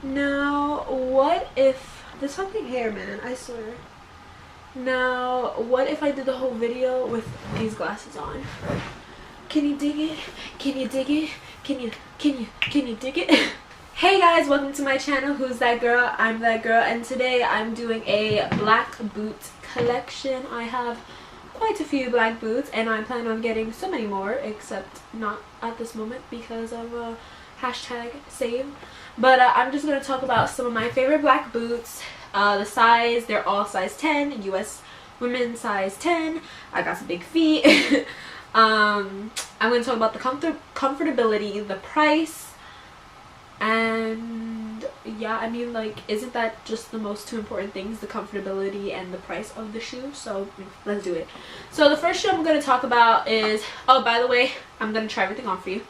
Now, what if this fucking hair, man, I swear. Now, what if I did the whole video with these glasses on? Can you dig it? Can you dig it? Can you dig it? Hey guys, welcome to my channel. Who's that girl? I'm that girl, and today I'm doing a black boot collection. I have quite a few black boots and I plan on getting so many more, except not at this moment because of hashtag save. But I'm just going to talk about some of my favorite black boots. The size, they're all size 10, US women size 10. I got some big feet. I'm going to talk about the comfortability, the price, and yeah, I mean, like, isn't that just the most two important things, the comfortability and the price of the shoe? So let's do it. So the first shoe I'm going to talk about is, oh, by the way, I'm going to try everything on for you.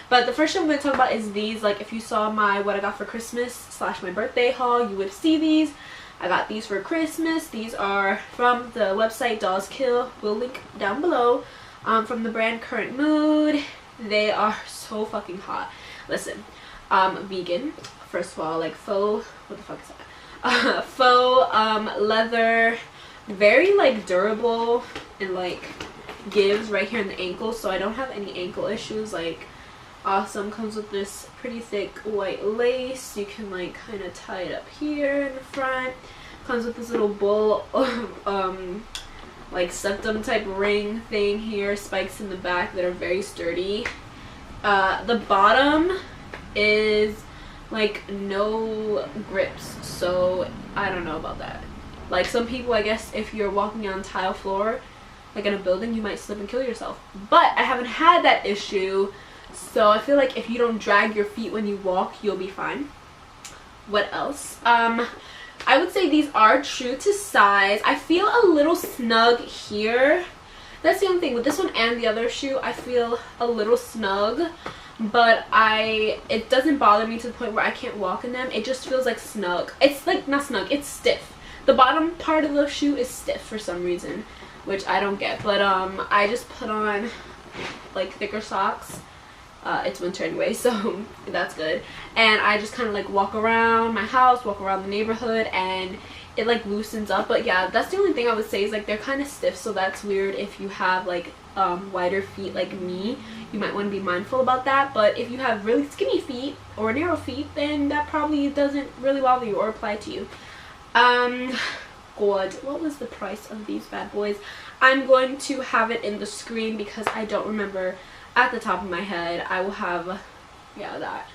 But the first shoe I'm going to talk about is these. Like, if you saw my what I got for Christmas / my birthday haul, you would see these. I got these for Christmas. These are from the website Dollskill. We'll link down below. From the brand Current Mood. They are so fucking hot. Listen, vegan. First of all, like faux, what the fuck is that? Faux leather, very like durable, and like gives right here in the ankle, so I don't have any ankle issues. Like, awesome. Comes with this pretty thick white lace. You can like kind of tie it up here in the front. Comes with this little bowl of like septum type ring thing here, spikes in the back that are very sturdy. The bottom is like no grips, so I don't know about that. Like, some people, I guess if you're walking on tile floor like in a building, you might slip and kill yourself, but I haven't had that issue, so I feel like if you don't drag your feet when you walk, you'll be fine. What else? I would say these are true to size. I feel a little snug here. That's the only thing with this one and the other shoe. I feel a little snug, but it doesn't bother me to the point where I can't walk in them. It just feels like snug. It's like not snug, it's stiff. The bottom part of the shoe is stiff for some reason, which I don't get. But I just put on like thicker socks. It's winter anyway, so that's good. And I just kind of like walk around my house, walk around the neighborhood, and it like loosens up. But yeah, that's the only thing I would say is like they're kind of stiff, so that's weird. If you have like wider feet like me, you might want to be mindful about that. But if you have really skinny feet or narrow feet, then that probably doesn't really bother you or apply to you. God, what was the price of these bad boys? I'm going to have it in the screen because I don't remember at the top of my head. I will have, yeah, that.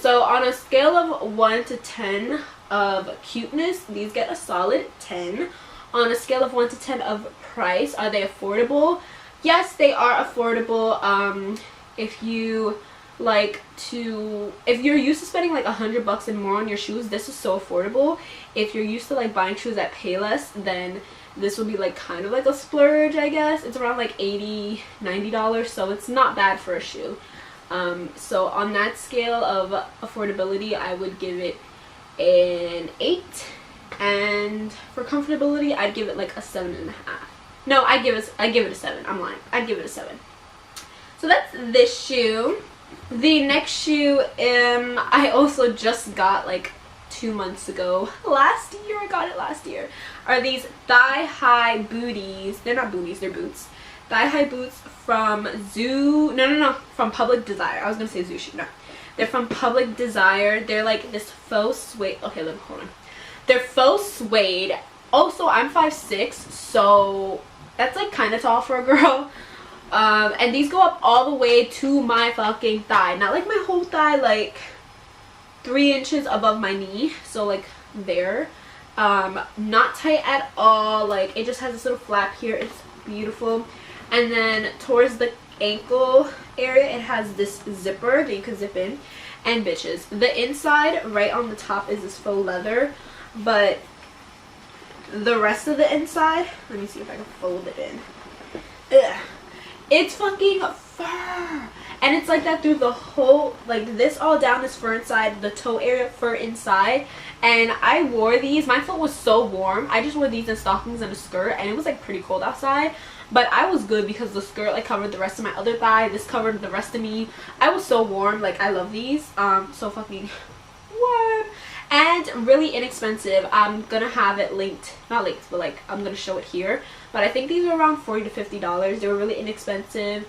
So on a scale of 1 to 10 of cuteness, these get a solid 10. On a scale of 1 to 10 of price, are they affordable? Yes, they are affordable. If you like to, if you're used to spending like $100 and more on your shoes, this is so affordable. If you're used to like buying shoes at Payless, then this will be like kind of like a splurge, I guess. It's around like $80, $90, so it's not bad for a shoe. So on that scale of affordability, I would give it an 8, and for comfortability, I'd give it like a 7.5. No, I give it a 7. I'm lying. I'd give it a 7. So that's this shoe. The next shoe, I also just got like 2 months ago. Last year, I got it last year. Are these thigh-high booties. They're not booties, they're boots. Thigh-high boots from from Public Desire. I was gonna say Zoo Shoe. No, they're from Public Desire. They're like this faux suede. Okay, hold on. They're faux suede. Also, I'm 5'6", so that's like kind of tall for a girl. And these go up all the way to my fucking thigh. Not like my whole thigh, like 3 inches above my knee. So like there. Not tight at all. Like, it just has this little flap here. It's beautiful. And then towards the ankle area, it has this zipper that you can zip in. And bitches, the inside right on the top is this faux leather, but the rest of the inside, let me see if I can fold it in. Ugh. It's fucking fur, and it's like that through the whole, like this all down is fur inside, the toe area fur inside. And I wore these, my foot was so warm, I just wore these in stockings and a skirt, and it was like pretty cold outside, but I was good because the skirt like covered the rest of my other thigh, this covered the rest of me. I was so warm. Like, I love these. So fucking warm. really inexpensive. I'm gonna have it linked, not linked, but like I'm gonna show it here. But I think these are around $40 to $50. They were really inexpensive.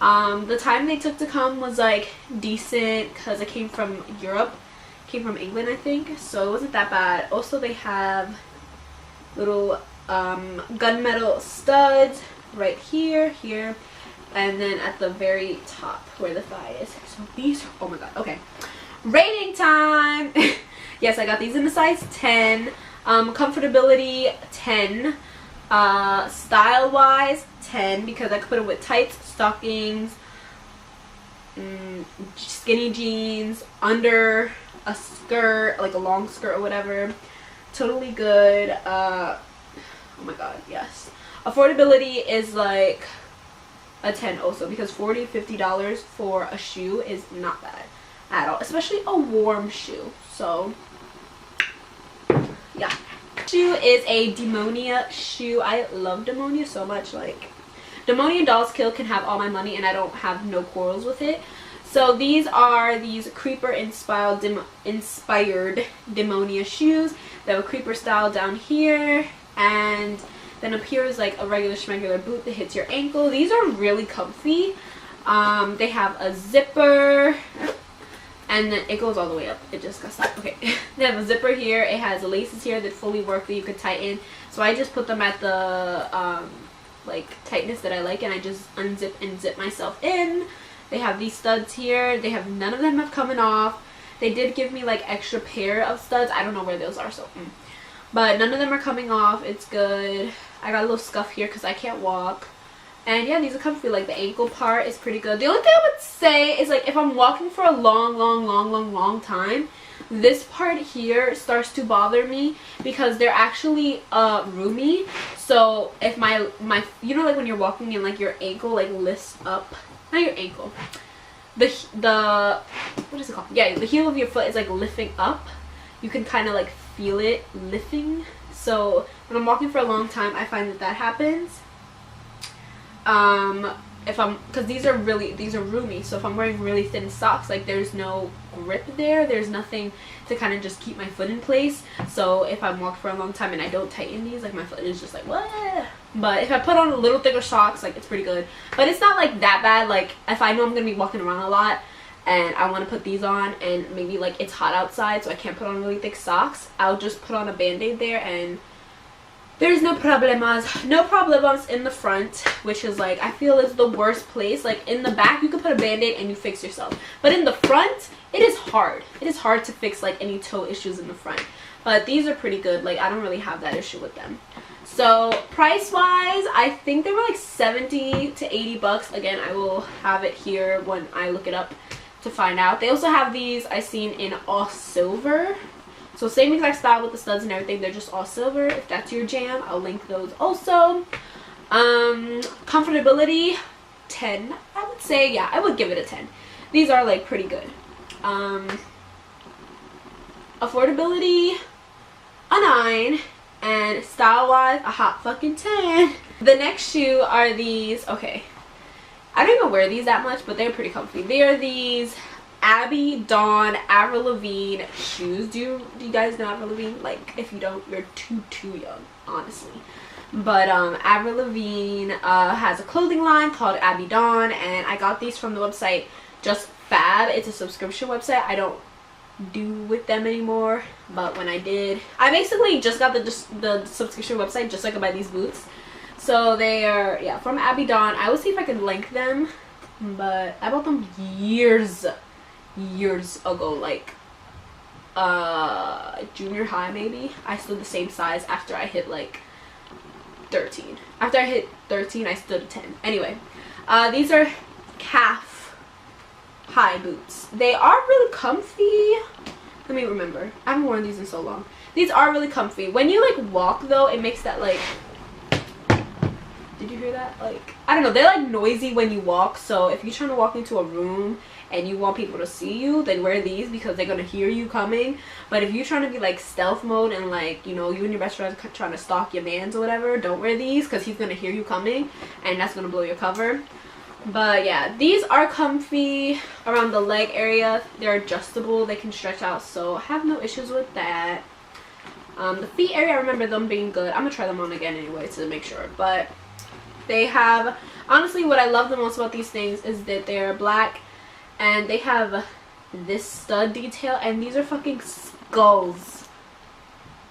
The time they took to come was like decent because it came from Europe, came from England I think, so it wasn't that bad. Also they have little gunmetal studs right here, and then at the very top where the thigh is. So these, oh my god, okay. Rating time! Yes, I got these in a size 10. Comfortability, 10. Style-wise, 10, because I could put it with tights, stockings, skinny jeans, under a skirt, like a long skirt or whatever. Totally good. Oh my god, yes. Affordability is like a 10 also, because $40, $50 for a shoe is not bad at all, especially a warm shoe. So yeah. Shoe is a Demonio shoe. I love Demonio so much. Like, Demonio and Dollskill can have all my money and I don't have no quarrels with it. So these are these creeper inspired Demonio shoes. They have a creeper style down here, and then up here is like a regular boot that hits your ankle. These are really comfy. They have a zipper, and then it goes all the way up. It just got stopped. Okay. They have a zipper here. It has laces here that fully work that you could tighten. So I just put them at the like tightness that I like, and I just unzip and zip myself in. They have these studs here. They have, none of them have coming off. They did give me like extra pair of studs. I don't know where those are, so but none of them are coming off. It's good. I got a little scuff here because I can't walk. And yeah, these are comfy. Like the ankle part is pretty good. The only thing I would say is like if I'm walking for a long time, this part here starts to bother me because they're actually roomy. So if my you know, like when you're walking and like your ankle like lifts up, not your ankle, the what is it called? Yeah, the heel of your foot is like lifting up. You can kind of like feel it lifting. So when I'm walking for a long time, I find that happens. Because these are roomy, so if I'm wearing really thin socks, like there's no grip there, there's nothing to kind of just keep my foot in place. So if I'm walking for a long time and I don't tighten these, like my foot is just like what. But if I put on a little thicker socks, like it's pretty good. But it's not like that bad. Like if I know I'm gonna be walking around a lot and I want to put these on, and maybe like it's hot outside so I can't put on really thick socks, I'll just put on a band-aid there, and there's no problemas in the front, which is like, I feel is the worst place. Like in the back you can put a band-aid and you fix yourself, but in the front it is hard. It is hard to fix like any toe issues in the front. But these are pretty good. Like I don't really have that issue with them. So price wise, I think they were like 70 to 80 bucks. Again, I will have it here when I look it up to find out. They also have these I seen in all silver. So same exact style with the studs and everything. They're just all silver. If that's your jam, I'll link those also. Comfortability, 10. I would say, yeah, I would give it a 10. These are like pretty good. Affordability, a 9. And style wise, a hot fucking 10. The next shoe are these. Okay, I don't even wear these that much, but they're pretty comfy. They are these Abbey Dawn Avril Lavigne shoes. Do you guys know Avril Lavigne? Like if you don't, you're too young, honestly. But Avril Lavigne has a clothing line called Abbey Dawn, and I got these from the website Just Fab. It's a subscription website. I don't do with them anymore, but when I did, I basically just got the subscription website just so I could buy these boots. So they are, yeah, from Abbey Dawn. I will see if I can link them, but I bought them years ago, like junior high maybe. I stood the same size after I hit like 13. After I hit 13, I stood a 10. Anyway, these are calf high boots. They are really comfy. Let me remember. I haven't worn these in so long. These are really comfy. When you like walk though, it makes that like, did you hear that? Like, I don't know, they're like noisy when you walk. So if you're trying to walk into a room and you want people to see you, then wear these because they're gonna hear you coming. But if you're trying to be like stealth mode and like, you know, you and your best friend trying to stalk your mans or whatever, don't wear these because he's gonna hear you coming and that's gonna blow your cover. But yeah, these are comfy around the leg area. They're adjustable, they can stretch out, so I have no issues with that. The feet area, I remember them being good. I'm gonna try them on again anyway to make sure. But they have, honestly, what I love the most about these things is that they're black and they have this stud detail, and these are fucking skulls.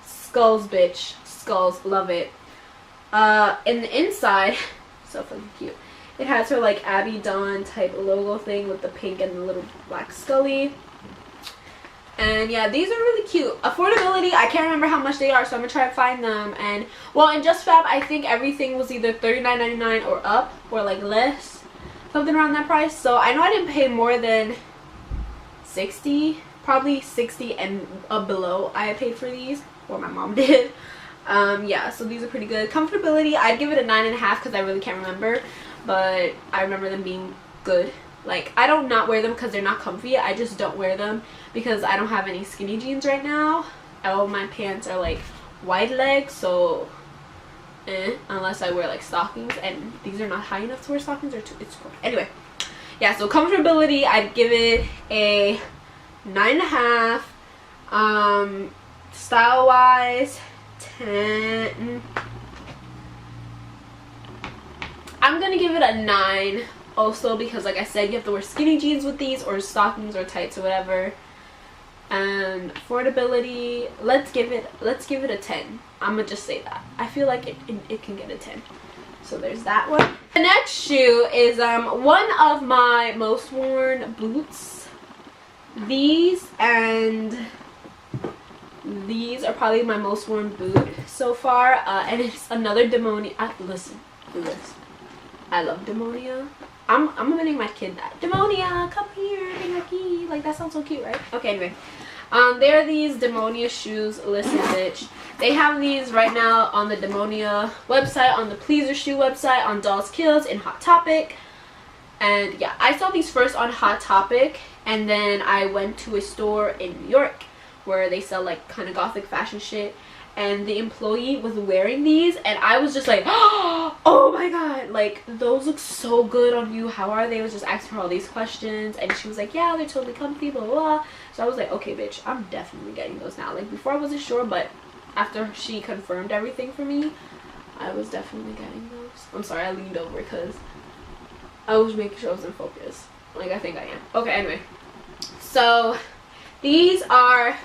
Skulls, bitch. Skulls. Love it. In the inside, so fucking cute. It has her like Abbey Dawn type logo thing with the pink and the little black scully. And yeah, these are really cute. Affordability, I can't remember how much they are, so I'm gonna try to find them. And well, in Just Fab, I think everything was either $39.99 or up, or like less, something around that price. So I know I didn't pay more than 60, probably 60 and below I paid for these, or my mom did. Yeah, so these are pretty good. Comfortability, I'd give it a 9.5 because I really can't remember, but I remember them being good. Like, I don't not wear them because they're not comfy. I just don't wear them because I don't have any skinny jeans right now. All my pants are like wide leg, so unless I wear like stockings, and these are not high enough to wear stockings, or it's cool. Anyway, yeah, so comfortability, I'd give it a 9.5. Style wise, 10. I'm gonna give it a 9 also, because like I said, you have to wear skinny jeans with these, or stockings or tights or whatever. And affordability, let's give it a 10. I'm gonna just say that I feel like it can get a 10. So there's that one. The next shoe is one of my most worn boots. These and these are probably my most worn boot so far, and it's another Demonio. Listen to this. I love Demonio. I'm gonna name my kid that. Demonia, come here, bring my key. Like, that sounds so cute, right? Okay, anyway. There are these Demonia shoes. Listen, bitch. They have these right now on the Demonia website, on the Pleaser Shoe website, on Dollskill, in Hot Topic. And yeah, I saw these first on Hot Topic, and then I went to a store in New York where they sell like kind of gothic fashion shit, and the employee was wearing these, and I was just like, oh my god, like, those look so good on you, how are they? I was just asking her all these questions, and she was like, yeah, they're totally comfy, blah blah blah. So I was like, okay bitch, I'm definitely getting those now. Like, before I wasn't sure, but after she confirmed everything for me, I was definitely getting those. I'm sorry, I leaned over because I was making sure I was in focus. Like, I think I am. Okay, anyway, so these are,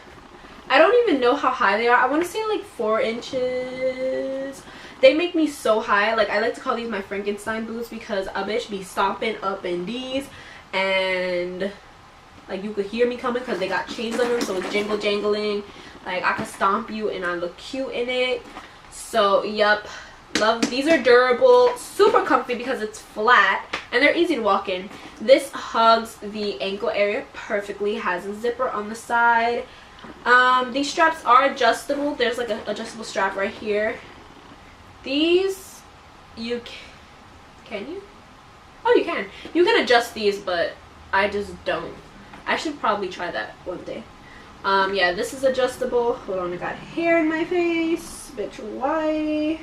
I don't even know how high they are. I want to say like 4 inches. They make me so high. Like, I like to call these my Frankenstein boots because a bitch be stomping up in these, and like, you could hear me coming because they got chains on them, so it's jingle jangling. Like, I could stomp you and I look cute in it. So yep, love. These are durable, super comfy because it's flat, and they're easy to walk in. This hugs the ankle area perfectly, has a zipper on the side. These straps are adjustable. There's like an adjustable strap right here. These, you can you? Oh, you can. You can adjust these, but I just don't. I should probably try that one day. Yeah, this is adjustable. Hold on, I got hair in my face. Bitch, why?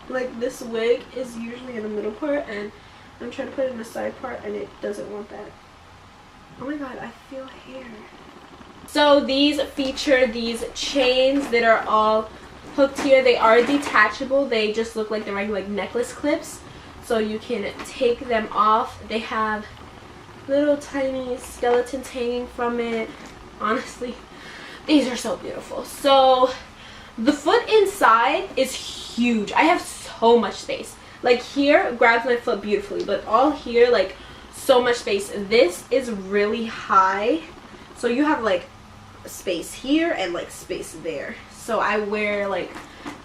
Like, this wig is usually in the middle part, and I'm trying to put it in the side part, and it doesn't want that. Oh my god, I feel hair. So these feature these chains that are all hooked here. They are detachable. They just look like the regular like necklace clips, so you can take them off. They have little tiny skeletons hanging from it. Honestly, these are so beautiful. So the foot inside is huge. I have so much space. Like, here grabs my foot beautifully, but all here, like, so much space. This is really high, so you have like space here and like space there. So I wear like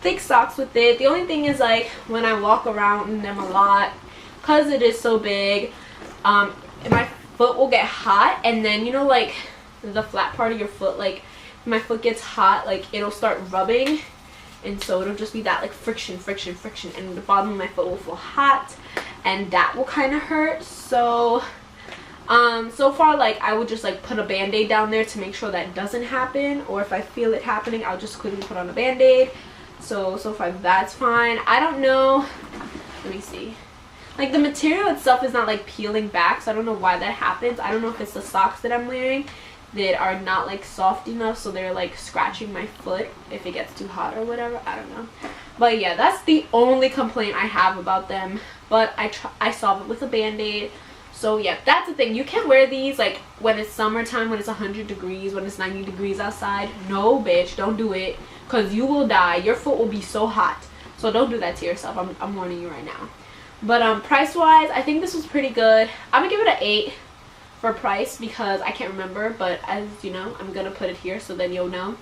thick socks with it. The only thing is, like, when I walk around in them a lot, because it is so big, my foot will get hot, and then, you know, like the flat part of your foot, like my foot gets hot, like it'll start rubbing, and so it'll just be that like friction, and the bottom of my foot will feel hot, and that will kind of hurt. So so far, like, I would just like put a band-aid down there to make sure that doesn't happen, or if I feel it happening, I'll just quickly put on a band-aid. So far that's fine. I don't know, let me see, Like, the material itself is not like peeling back, so I don't know why that happens. I don't know if it's the socks that I'm wearing that are not like soft enough, so they're like scratching my foot if it gets too hot or whatever. I don't know. But yeah, that's the only complaint I have about them. But I solve it with a band-aid. So yeah, that's the thing. You can't wear these like when it's summertime, when it's 100 degrees, when it's 90 degrees outside. No, bitch, don't do it, because you will die. Your foot will be so hot. So don't do that to yourself. I'm warning you right now. But price wise, I think this was pretty good. I'm gonna give it an 8 for price because I can't remember, but as you know, I'm gonna put it here so then you'll know.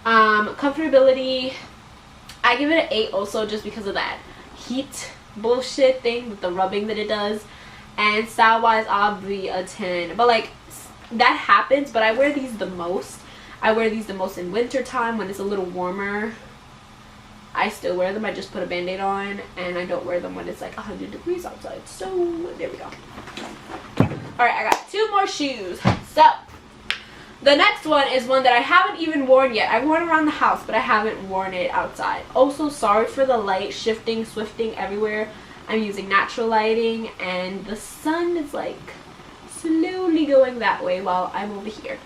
Comfortability, I give it an 8 also, just because of that heat bullshit thing with the rubbing that it does. And style wise, I'll be a 10. But like, that happens, but I wear these the most. I wear these the most in winter time when it's a little warmer. I still wear them. I just put a band-aid on, and I don't wear them when it's like 100 degrees outside. So there we go. Alright, I got 2 more shoes. So the next one is one that I haven't even worn yet. I've worn it around the house, but I haven't worn it outside. Also, sorry for the light shifting, swifting everywhere. I'm using natural lighting, and the sun is like slowly going that way while I'm over here.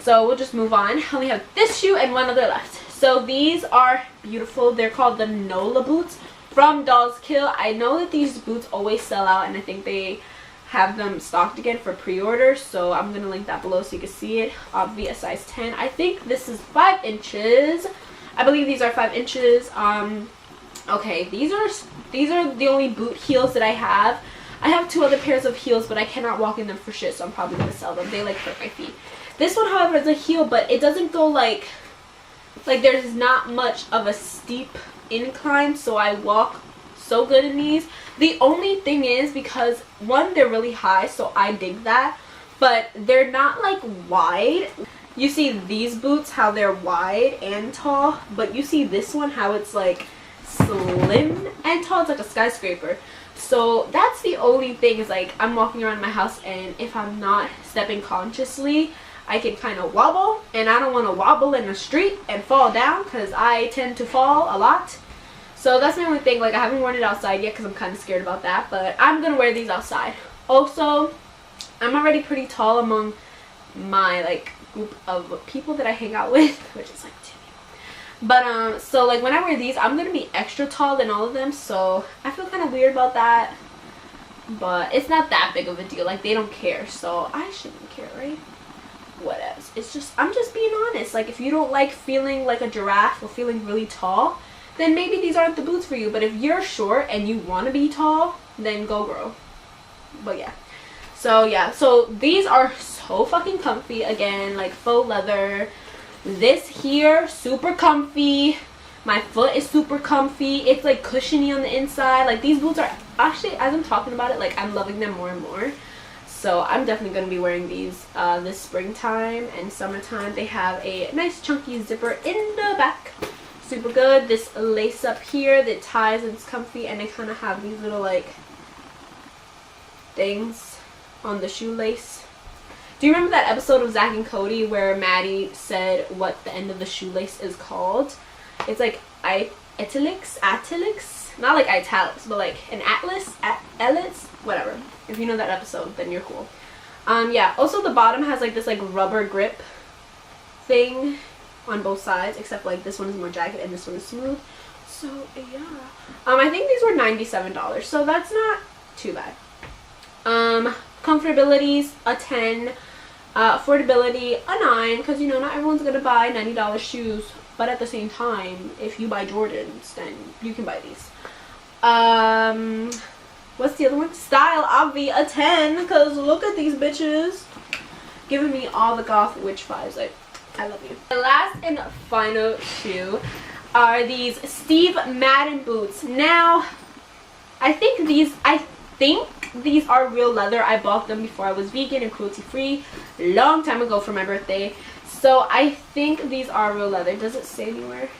So we'll just move on. I only have this shoe and one other left. So these are beautiful. They're called the Nola boots from Dollskill. I know that these boots always sell out, and I think they have them stocked again for pre-order. So I'm going to link that below so you can see it. Obviously a size 10. I think this is 5 inches. I believe these are 5 inches. Okay, these are the only boot heels that I have. I have 2 other pairs of heels, but I cannot walk in them for shit, so I'm probably going to sell them. They like hurt my feet. This one, however, is a heel, but it doesn't go like there's not much of a steep incline, so I walk so good in these. The only thing is, because one, they're really high, so I dig that, but they're not like wide. You see these boots, how they're wide and tall, but you see this one, how it's like slim and tall. It's like a skyscraper. So that's the only thing, is like I'm walking around my house, and if I'm not stepping consciously, I can kind of wobble, and I don't want to wobble in the street and fall down, because I tend to fall a lot. So that's my only thing. Like, I haven't worn it outside yet because I'm kind of scared about that, but I'm gonna wear these outside. Also, I'm already pretty tall among my like group of people that I hang out with, which is like 2 people. But so like when I wear these, I'm gonna be extra tall than all of them, so I feel kind of weird about that, but it's not that big of a deal. Like, they don't care, so I shouldn't care, right? What else? It's just, I'm just being honest. Like, if you don't like feeling like a giraffe or feeling really tall, then maybe these aren't the boots for you. But if you're short and you want to be tall, then go girl. But yeah. So yeah, so these are so fucking comfy. Again, like faux leather. This here, super comfy. My foot is super comfy. It's like cushiony on the inside. Like, these boots are actually, as I'm talking about it, like I'm loving them more and more. So I'm definitely going to be wearing these this springtime and summertime. They have a nice chunky zipper in the back. Super good. This lace up here that ties and it's comfy, and they kind of have these little like things on the shoelace. Do you remember that episode of Zack and Cody where Maddie said what the end of the shoelace is called? It's like italics, not like italics, but like an atlas, whatever. If you know that episode, then you're cool. Yeah, also the bottom has like this like rubber grip thing on both sides, except like this one is more jagged and this one is smooth. So yeah, I think these were $97, so that's not too bad. Comfortability's a 10, affordability a 9, because you know not everyone's gonna buy $90 shoes, but at the same time, if you buy Jordans, then you can buy these. What's the other one? Style, I'll be a 10, because look at these bitches. Giving me all the goth witch vibes. Like, I love you. The last and final shoe are these Steve Madden boots. Now, I think these are real leather. I bought them before I was vegan and cruelty free, long time ago for my birthday. So I think these are real leather. Does it say anywhere?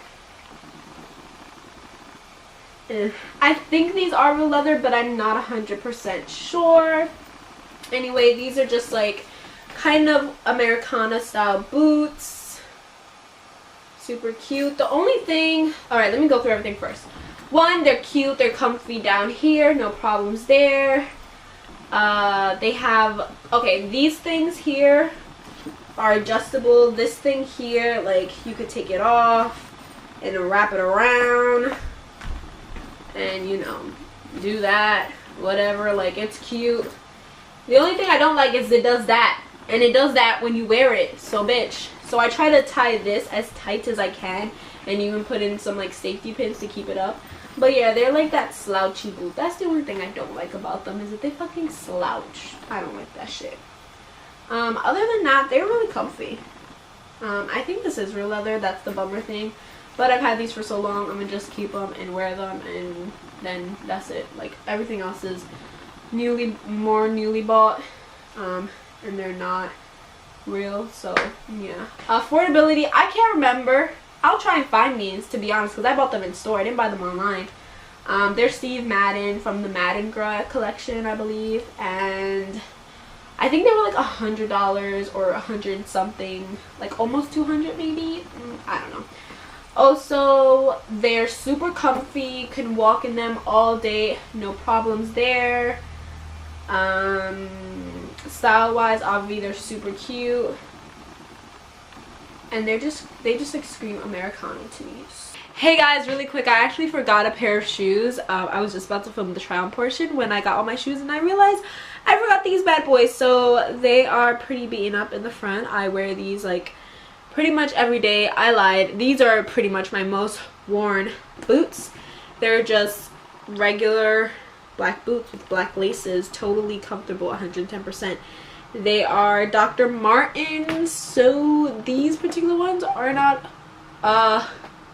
I think these are real leather, but I'm not 100% sure. Anyway, these are just like kind of Americana style boots. Super cute. The only thing, alright, let me go through everything first. one, they're cute, they're comfy down here, no problems there. They have, okay, these things here are adjustable. This thing here, like, you could take it off and wrap it around and, you know, do that, whatever. Like, it's cute. The only thing I don't like is it does that, and it does that when you wear it, so bitch. So I try to tie this as tight as I can, and even put in some like safety pins to keep it up. But yeah, they're like that slouchy boot. That's the only thing I don't like about them, is that they fucking slouch. I don't like that shit. Other than that, they're really comfy. I think this is real leather. That's the bummer thing. But I've had these for so long, I'm gonna just keep them and wear them, and then that's it. Like, everything else is more newly bought, and they're not real. So yeah. Affordability, I can't remember. I'll try and find these, to be honest, because I bought them in store. I didn't buy them online. They're Steve Madden from the Madden collection, I believe, and I think they were like $100 or 100 something, like almost 200 maybe. I don't know. Also, they're super comfy. Can walk in them all day, no problems there. Style wise, obviously they're super cute, and they just like scream Americana to me. Hey guys, really quick, I actually forgot a pair of shoes. I was just about to film the try on portion when I got all my shoes, and I realized I forgot these bad boys. So they are pretty beaten up in the front. I wear these like pretty much every day. I lied. These are pretty much my most worn boots. They're just regular black boots with black laces, totally comfortable, 110%. They are Dr. Martens, so these particular ones are not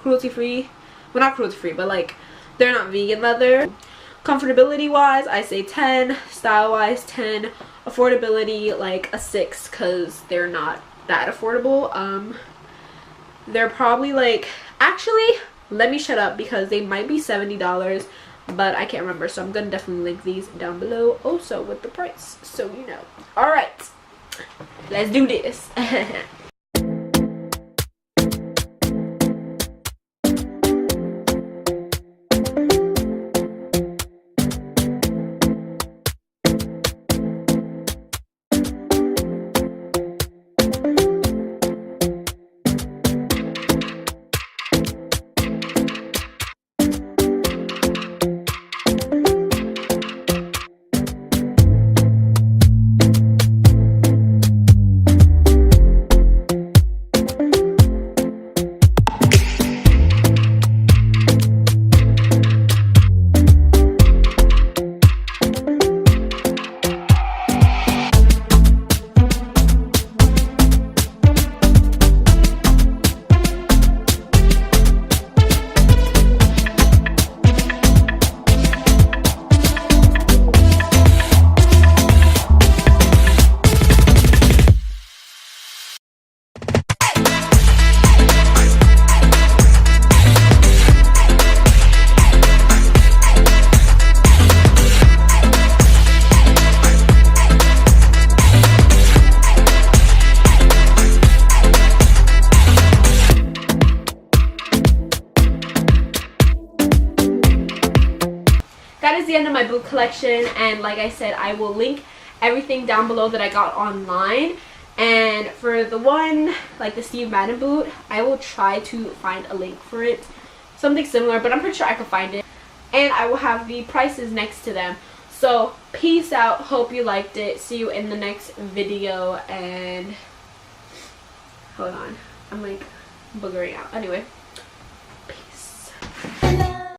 cruelty free. Well, not cruelty free, but like they're not vegan leather. Comfortability wise, I say 10. Style wise, 10. Affordability, like a 6, because they're not that affordable. They're probably like, actually, let me shut up, because they might be $70, but I can't remember, so I'm gonna definitely link these down below also with the price, so you know. All right, let's do this. That is the end of my boot collection, and like I said, I will link everything down below that I got online. And for the one, like the Steve Madden boot, I will try to find a link for it, something similar, but I'm pretty sure I can find it, and I will have the prices next to them. So peace out, hope you liked it, see you in the next video, and hold on, I'm like boogering out. Anyway.